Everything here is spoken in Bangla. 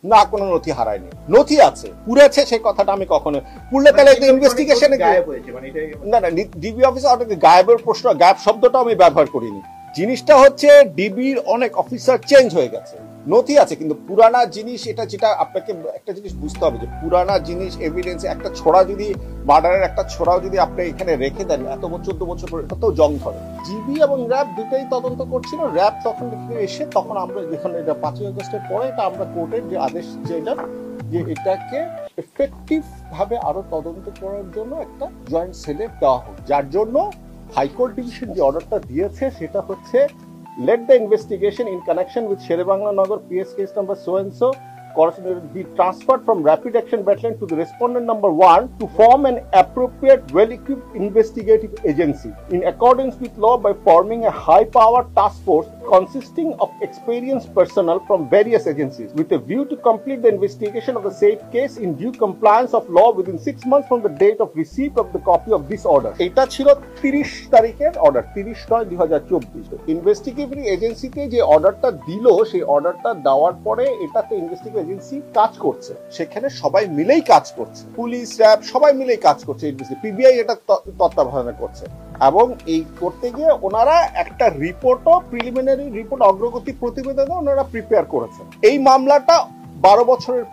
না, কোনো নথি হারায়নি, নথি আছে, পুড়েছে সেই কথাটা আমি কখনো পুড়লে তাহলে ইনভেস্টিগেশনে না না ডিবি অফিসে অনেক গায়েবের প্রশ্ন, গায়েব শব্দটা আমি ব্যবহার করিনি। জিনিসটা হচ্ছে ডিবির অনেক অফিসার চেঞ্জ হয়ে গেছে, নথি আছে কিন্তু পুরানা জিনিস, এটা যেটা আপনাকে একটা জিনিস বুঝতে হবে যে পুরানা জিনিস এভিডেন্স, একটা ছোড়া যদি মার্ডারের একটা ছোড়াও যদি আপনি এখানে রেখে দেন এত 14 বছর পরে, এটা তো জং ধরে। জিবি এবং র্যাব দুটোই তদন্ত করছিল। র্যাব তখন এসে তখন আমরা যেখানে এটা 5ই আগস্টের পরে এটা আমরা কোর্টের যে আদেশ চেয়েছিলাম যে এটাকে এফেক্টিভ ভাবে আরো তদন্ত করার জন্য একটা জয়েন্ট সেলে দেওয়া হোক, যার জন্য হাইকোর্ট ডিভিশন যে অর্ডারটা দিয়েছে সেটা হচ্ছে let the investigation in connection with Sherebangla Nagar PS case number so and so be transferred from Rapid Action Battalion to the respondent number 1 to form an appropriate well-equipped investigative agency in accordance with law by forming a high-powered task force consisting of experienced personnel from various agencies with a view to complete the investigation of the said case in due compliance of law within 6 months from the date of receipt of the copy of this order. এটা ছিল 30 তারিখের অর্ডার, 30/9/2024। ইনভেস্টিগেটিভ এজেন্সিতে যে অর্ডারটা দিল সেই অর্ডারটা দেওয়ার পরে এটাতে ইনভেস্টিগেটিভ এজেন্সি কাজ করছে, সেখানে সবাই মিলেই কাজ করছে, পুলিশ র্যাব সবাই মিলেই কাজ করছে, পিবিআই এটা তত্ত্বাবধান করছে। এবং এই করতে গিয়ে ওনারা একটা রিপোর্টও, প্রিলিমিনারি রিপোর্ট, অগ্রগতি প্রতিবেদনও ওনারা প্রিপেয়ার করেছেন। এই মামলাটা 12 বছরের